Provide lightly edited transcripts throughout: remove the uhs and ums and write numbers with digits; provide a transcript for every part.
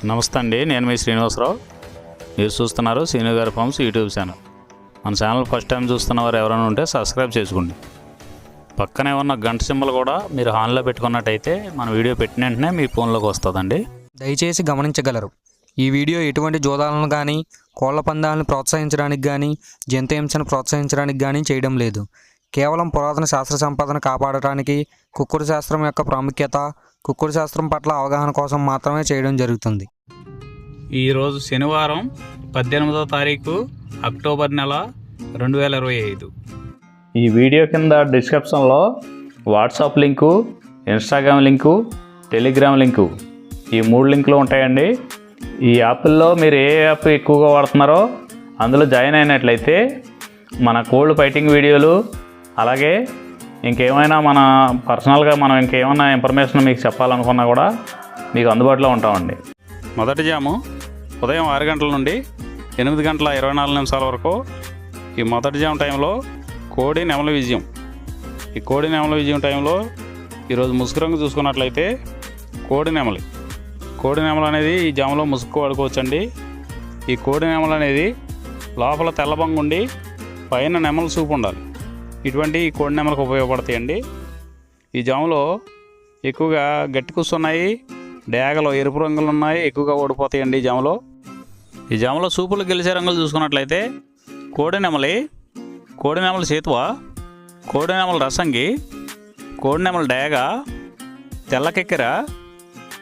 నమస్తే అండి, నేను మీ శ్రీనివాసరావు. మీరు చూస్తున్నారు శ్రీను గారి ఫార్మ్స్ యూట్యూబ్ ఛానల్. మన ఛానల్ ఫస్ట్ టైం చూస్తున్నవారు ఎవరైనా ఉంటే సబ్స్క్రైబ్ చేసుకోండి. పక్కనే ఉన్న గంట సింబల్ కూడా మీరు ఆన్లో పెట్టుకున్నట్టయితే మన వీడియో పెట్టిన వెంటనే మీ ఫోన్లోకి వస్తుందండి. దయచేసి గమనించగలరు, ఈ వీడియో ఎటువంటి జోదాలను కానీ కోళ్ల పందాలను ప్రోత్సహించడానికి కానీ జంతు హింసను ప్రోత్సహించడానికి కానీ చేయడం లేదు. కేవలం పురాతన శాస్త్ర సంపదను కాపాడటానికి, కుక్కుడు శాస్త్రం యొక్క ప్రాముఖ్యత, కుక్కుడు శాస్త్రం పట్ల అవగాహన కోసం మాత్రమే చేయడం జరుగుతుంది. ఈరోజు శనివారం 18వ తారీఖు అక్టోబర్ నెల 2025. ఈ వీడియో కింద డిస్క్రిప్షన్లో WhatsApp link, Instagram link, Telegram link, ఈ 3 లింకులు ఉంటాయండి. ఈ యాప్ల్లో మీరు ఏ యాప్ ఎక్కువగా వాడుతున్నారో అందులో జాయిన్ అయినట్లయితే మన కోల్డ్ ఫైటింగ్ వీడియోలు, అలాగే ఇంకేమైనా మన పర్సనల్గా మనం ఇంకేమైనా ఇన్ఫర్మేషన్ మీకు చెప్పాలనుకున్నా కూడా మీకు అందుబాటులో ఉంటామండి. మొదటి జాము ఉదయం 6 గంటల నుండి 8 గంటల 24 నిమిషాల వరకు. ఈ మొదటి జాము టైంలో కోడి నెమలి విజయం. ఈ కోడి నెమలి విజయం టైంలో ఈరోజు ముసుగు రంగు చూసుకున్నట్లయితే కోడి నెమలి అనేది ఈ జాములో ముసుగు వాడుకోవచ్చండి. ఈ కోడి నెమలి అనేది లోపల తెల్లబంగు ఉండి పైన నెమలి చూపు ఉండాలి. ఇటువంటి ఈ కోడి నెమలకు ఉపయోగపడతాయండి. ఈ జాములో ఎక్కువగా గట్టి కూస్తున్నాయి, డేగలో ఎరుపు రంగులు ఉన్నాయి, ఎక్కువగా ఓడిపోతాయండి ఈ జాములో. సూపులు గెలిచే రంగులు చూసుకున్నట్లయితే కోడి నెమలి సేతువ, కోడి నెమలి రసంగి, కోడి నెమలి డేగ, తెల్లకెక్కెర,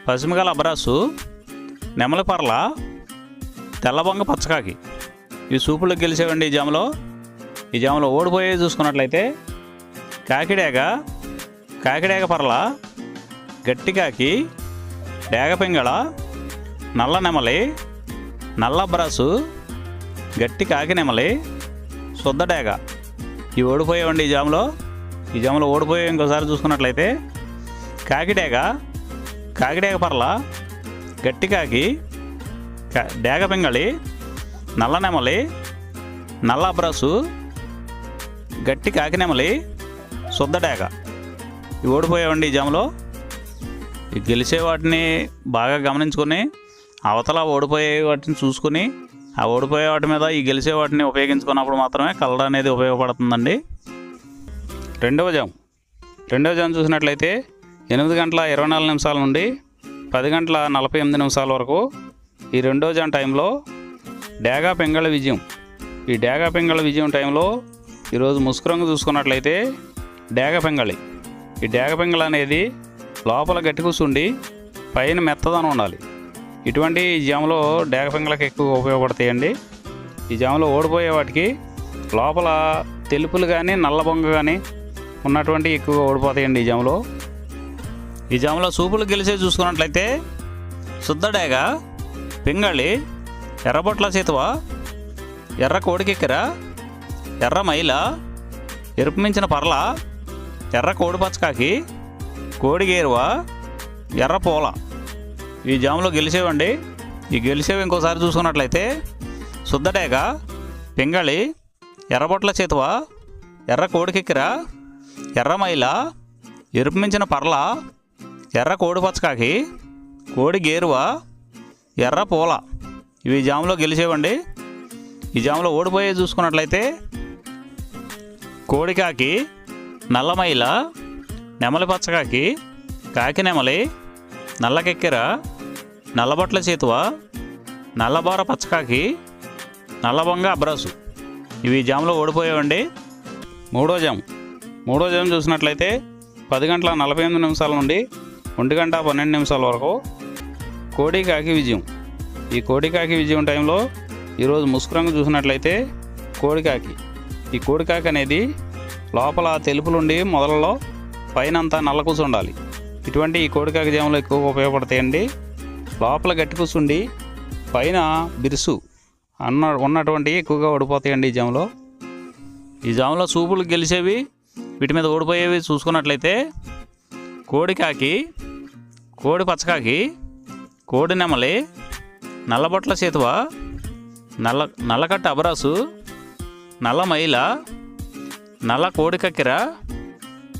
పసిమిగల అబ్రాసు, నెమలి పర్ల, తెల్లబొంగ పచ్చకాకి. ఈ సూపులు గెలిచేవండి ఈ జాములో. ఓడిపోయేది చూసుకున్నట్లయితే కాకిడేగ పర్ల, గట్టికాకి, డేగ పింగళ, నల్ల నెమలి, నల్ల అబ్రాసు, గట్టి కాకి నెమలి, శుద్ధ డేగ. ఇవి ఓడిపోయేవండి ఈ జాములో. ఓడిపోయే ఇంకోసారి చూసుకున్నట్లయితే కాకిడేగ పర్ల, గట్టి కాకి, డేగ పింగళి, నల్ల నెమలి, నల్ల అబ్రాసు, గట్టి కాకి నెమలి, శుద్ధ డేగ. ఇవి ఓడిపోయేవండి ఈ జాములో. ఈ గెలిచే వాటిని బాగా గమనించుకొని అవతల ఓడిపోయే వాటిని చూసుకుని ఆ ఓడిపోయే వాటి మీద ఈ గెలిచే వాటిని ఉపయోగించుకున్నప్పుడు మాత్రమే కలర్ అనేది ఉపయోగపడుతుందండి. రెండవ జాము చూసినట్లయితే 8 గంటల 24 నిమిషాల నుండి 10 గంటల 48 నిమిషాల వరకు. ఈ రెండవ జాము టైంలో డేగా పింగళ విజయం. ఈ డేగా పింగళ విజయం టైంలో ఈరోజు ముసుగు రంగు చూసుకున్నట్లయితే డేగ పింగళి. ఈ డేగ పింగళి అనేది లోపల గట్టి కూర్చుండి పైన మెత్తదనం ఉండాలి. ఇటువంటి ఈ జాములో డేగ పింగళకి ఎక్కువ ఉపయోగపడతాయండి. ఈ జాములో ఓడిపోయే వాటికి లోపల తెలుపులు కానీ నల్ల బొంగ కానీ ఉన్నటువంటి ఎక్కువగా ఓడిపోతాయండి ఈ జాములో. సూపులు గెలిచే చూసుకున్నట్లయితే శుద్ధ డేగ, పింగళి, ఎర్రబొట్ల చేతువ, ఎర్ర కోడికెక్కెర, ఎర్ర మైల, ఎరుపు మించిన పర్ల, ఎర్ర కోడి పచ్చకాకి, కోడి గేరువ, ఎర్ర పూల. ఈ జాములో గెలిచేవండి. ఈ గెలిచేవి ఇంకోసారి చూసుకున్నట్లయితే శుద్ధ డేగ, పింగళి, ఎర్రబొట్ల చేతువ, ఎర్ర కోడికెక్కెర, ఎర్ర మైల, ఎరుపు మించిన పర్ల, ఎర్ర కోడి పచ్చకాకి, కోడి గేరువ, ఎర్ర పూల. ఇవి జాములో గెలిచేవండి. ఈ జాములో ఓడిపోయే చూసుకున్నట్లయితే కోడికాకి, నల్లమైల, నెమలి పచ్చకాకి, కాకి నెమలి, నల్లకెక్కెర, నల్లబొట్ల చేతువ, నల్లబోర పచ్చకాకి, నల్లబొంగ అబ్రాసు. ఇవి జాములో ఓడిపోయేవండి. మూడో జాము చూసినట్లయితే 10 గంటల 48 నిమిషాల నుండి 1 గంట 12 నిమిషాల వరకు. కోడికాకి విజయం. ఈ కోడికాకి విజయం టైంలో ఈరోజు ముసుగు రంగు చూసినట్లయితే కోడికాకి. ఈ కోడికాకి అనేది లోపల తెలుపులుండి మొదలలో పైన అంతా నల్ల కూసు ఉండాలి. ఇటువంటి ఈ కోడికాకి జాములు ఎక్కువగా ఉపయోగపడతాయండి. లోపల గట్టి కూసుండి పైన బిరుసు ఉన్నటువంటి ఎక్కువగా ఓడిపోతాయండి ఈ జాములో. సూపులు గెలిచేవి, వీటి మీద ఓడిపోయేవి చూసుకున్నట్లయితే కోడికాకి, కోడి పచ్చకాకి, కోడి నెమలి, నల్లబొట్ల చేతువ, నల్లకట్ట అబరాసు, నల్ల మైల, నల్ల కోడి కక్కెర,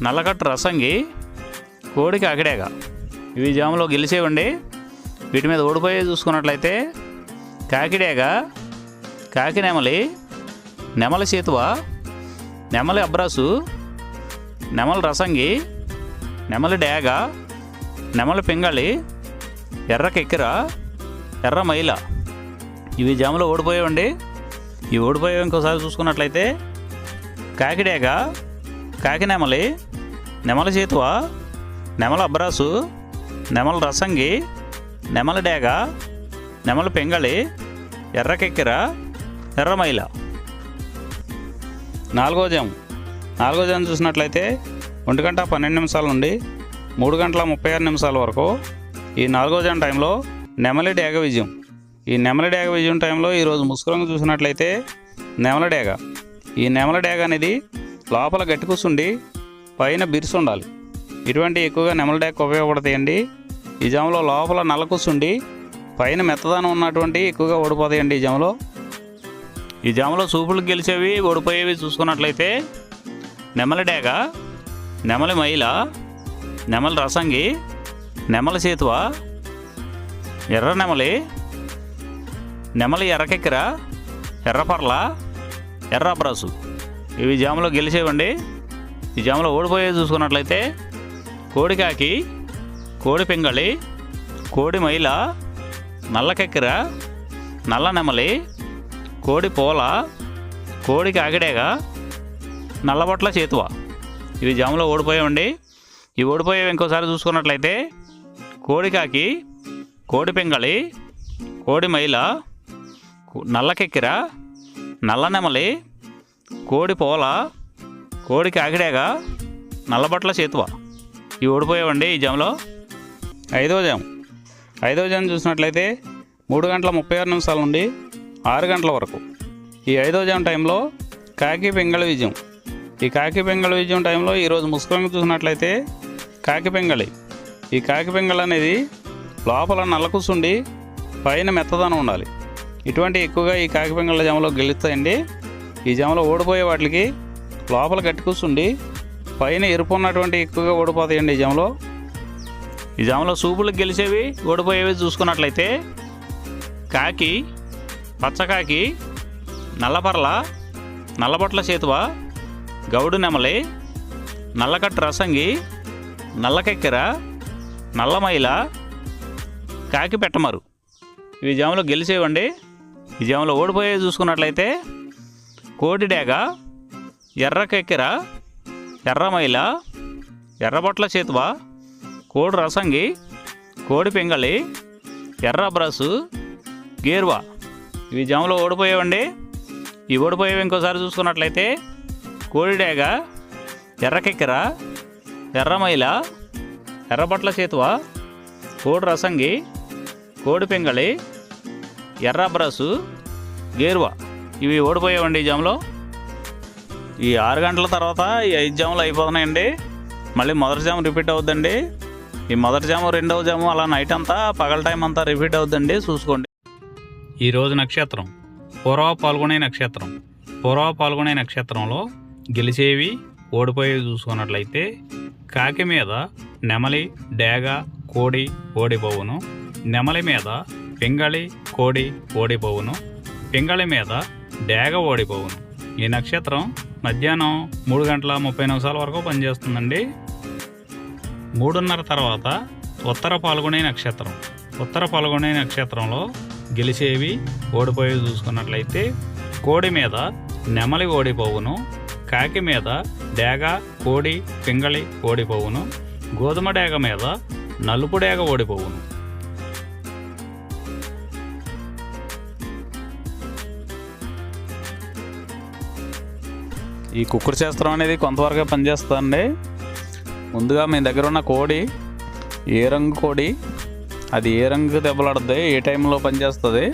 నల్లకట్ట రసంగి, కోడి కాకిడేగ. ఇవి జాములో గెలిచేవండి. వీటి మీద ఓడిపోయే చూసుకున్నట్లయితే కాకిడేగ, కాకి నెమలి, నెమలి సీతువ, నెమలి అబ్రాసు, నెమలి రసంగి, నెమలి డేగ, నెమలి పింగళి, ఎర్ర కెక్కిర, ఎర్ర మైల. ఇవి జాములో ఓడిపోయావండి. ఈ ఓడిపోయావు ఇంకోసారి చూసుకున్నట్లయితే కాకిడేగ, కాకి నెమలి, నెమలి సీతువ, నెమలి అబ్రాసు, నెమలి రసంగి, నెమలి డేగ, నెమలి పింగళి, ఎర్ర కెక్కిర, ఎర్ర మైల. నాలుగో జాము చూసినట్లయితే 1 గంట 12 నిమిషాల నుండి 3 గంటల 36 నిమిషాల వరకు ఈ 4వ జాము టైంలో నెమలి డేగ విజయం. ఈ నెమలి డేగ విజయం టైంలో ఈరోజు ముసుగురంగు చూసినట్లయితే నెమలి డేగ. ఈ నెమలి డేగ అనేది లోపల గట్టి కూర్చుండి పైన బిరుసు ఉండాలి. ఇటువంటి ఎక్కువగా నెమలి డేగకు ఉపయోగపడతాయండి. ఈ జాములో లోపల నల్ల కూర్చుండి పైన మెత్తదనం ఉన్నటువంటి ఎక్కువగా ఓడిపోతాయండి. ఈ జాములో సూపులు గెలిచేవి ఓడిపోయేవి చూసుకున్నట్లయితే నెమలి డేగ, నెమలి మైల, నెమలి రసంగి, నెమలి సీతువ, ఎర్ర నెమలి, నెమలి ఎర్రకెక్కిర, ఎర్రపర్ల, ఎర్ర అబ్రాసు. ఇవి జాములో గెలిచేవండి. ఈ జాములో ఓడిపోయేవి చూసుకున్నట్లయితే కోడికాకి, కోడి పింగళి, కోడి మైల, నల్ల కెక్కిర, నల్ల నెమలి, కోడి పోల, కోడి కాకిడేగ, నల్లబొట్ల చేతువ. ఇవి జాములో ఓడిపోయావండి. ఈ ఓడిపోయేవి ఇంకోసారి చూసుకున్నట్లయితే కోడికాకి, కోడి పింగళి, కోడి మైల, నల్ల కెక్కిర, నల్ల నెమలి, కోడి పోల, కోడి కాకిడేగ, నల్లబొట్ల చేతువ. ఇవి ఓడిపోయావండి ఈ జాములో. ఐదవ జాము చూసినట్లయితే 3 గంటల 36 నిమిషాల నుండి 6 గంటల వరకు ఈ 5వ జాము టైంలో కాకి పింగళి విజయం. ఈ కాకి పింగళి విజయం టైంలో ఈరోజు ముసుగురంగు చూసినట్లయితే కాకి పింగళి. ఈ కాకి పింగళి అనేది లోపల నల్ల కూర్చుండి పైన మెత్తదనం ఉండాలి. ఇటువంటి ఎక్కువగా ఈ కాకి పింగళి జాములో గెలుస్తాయండి. ఈ జాములో ఓడిపోయే వాటికి లోపల గట్టి కూర్చుండి పైన ఎరుపు ఉన్నటువంటి ఎక్కువగా ఓడిపోతాయండి. ఈ జాములో సూపులకు గెలిచేవి ఓడిపోయేవి చూసుకున్నట్లయితే కాకి, పచ్చకాకి, నల్లపర్ల, నల్లబొట్ల చేతువ, గౌడు నెమలి, నల్లకట్టు రసంగి, నల్లకెక్కిర, నల్లమైల, కాకి పెట్టమరు. ఇవి జాములో గెలిచేవండి. ఈ జాములో ఓడిపోయేవి చూసుకున్నట్లయితే కోడి డేగ, ఎర్ర కెక్కిర, ఎర్రమైల, ఎర్రబొట్ల చేతువ, కోడి రసంగి, కోడి పింగళి, ఎర్ర బ్రసు, గేర్వా. ఇవి జాములో ఓడిపోయేవండి. ఈ ఓడిపోయేవి ఇంకోసారి చూసుకున్నట్లయితే కోడి డేగ, ఎర్ర కెక్కిర, ఎర్రమైల, ఎర్రబొట్ల చేతువ, కోడి రసంగి, కోడి పింగళి, ఎర్ర బ్రసు, గేర్వా. ఇవి ఓడిపోయేవండి ఈ జాములో. ఈ 6 గంటల తర్వాత ఈ 5 జాములు అయిపోతున్నాయండి. మళ్ళీ మొదటి జాము రిపీట్ అవుద్దండి. ఈ మొదటి జాము, రెండవ జాము అలా నైట్ అంతా పగల టైం అంతా రిపీట్ అవుద్దండి. చూసుకోండి. ఈరోజు నక్షత్రం పూర్వ పాల్గొనే నక్షత్రం. పూర్వ పాల్గొనే నక్షత్రంలో గెలిచేవి ఓడిపోయేవి చూసుకున్నట్లయితే కాకి మీద నెమలి, డేగ, కోడి ఓడిపోవును. నెమలి మీద పింగళి, కోడి ఓడిపోవును. పింగళి మీద డేగ ఓడిపోవును. ఈ నక్షత్రం మధ్యాహ్నం 3 గంటల 30 నిమిషాల వరకు పనిచేస్తుందండి. 3:30 తర్వాత ఉత్తర పాల్గొనే నక్షత్రం. ఉత్తర పాల్గొనే నక్షత్రంలో గెలిచేవి ఓడిపోయేవి చూసుకున్నట్లయితే కోడి మీద నెమలి ఓడిపోవును. కాకి మీద డేగ, కోడి, పింగళి ఓడిపోవును. గోధుమ డేగ మీద నలుపు డేగ ఓడిపోవును. ఈ కుక్కుడు శాస్త్రం అనేది కొంతవరకు పనిచేస్తుందండి. ముందుగా మీ దగ్గర ఉన్న కోడి ఏ రంగు కోడి, అది ఏ రంగు దెబ్బలాడుతుంది, ఏ టైంలో పనిచేస్తుంది,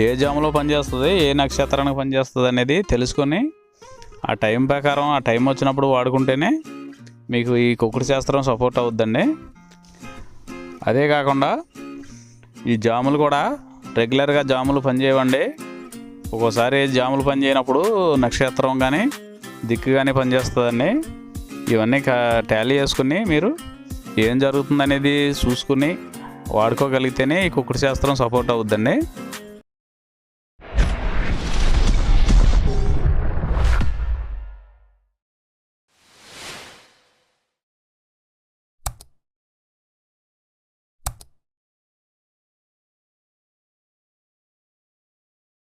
ఏ జాములో పనిచేస్తుంది, ఏ నక్షత్రానికి పనిచేస్తుంది అనేది తెలుసుకొని ఆ టైం ప్రకారం ఆ టైం వచ్చినప్పుడు వాడుకుంటేనే మీకు ఈ కుక్కుడు శాస్త్రం సపోర్ట్ అవుద్దండి. అదే కాకుండా ఈ జాములు కూడా రెగ్యులర్గా జాములు పనిచేయవండి. ఒక్కోసారి జాములు పనిచేయనప్పుడు నక్షత్రం కానీ దిక్కు కానీ పనిచేస్తుందండి. ఇవన్నీ టాలీ చేసుకుని మీరు ఏం జరుగుతుందనేది చూసుకుని వాడుకోగలిగితేనే ఈ కుక్కుడు శాస్త్రం సపోర్ట్ అవుద్దండి.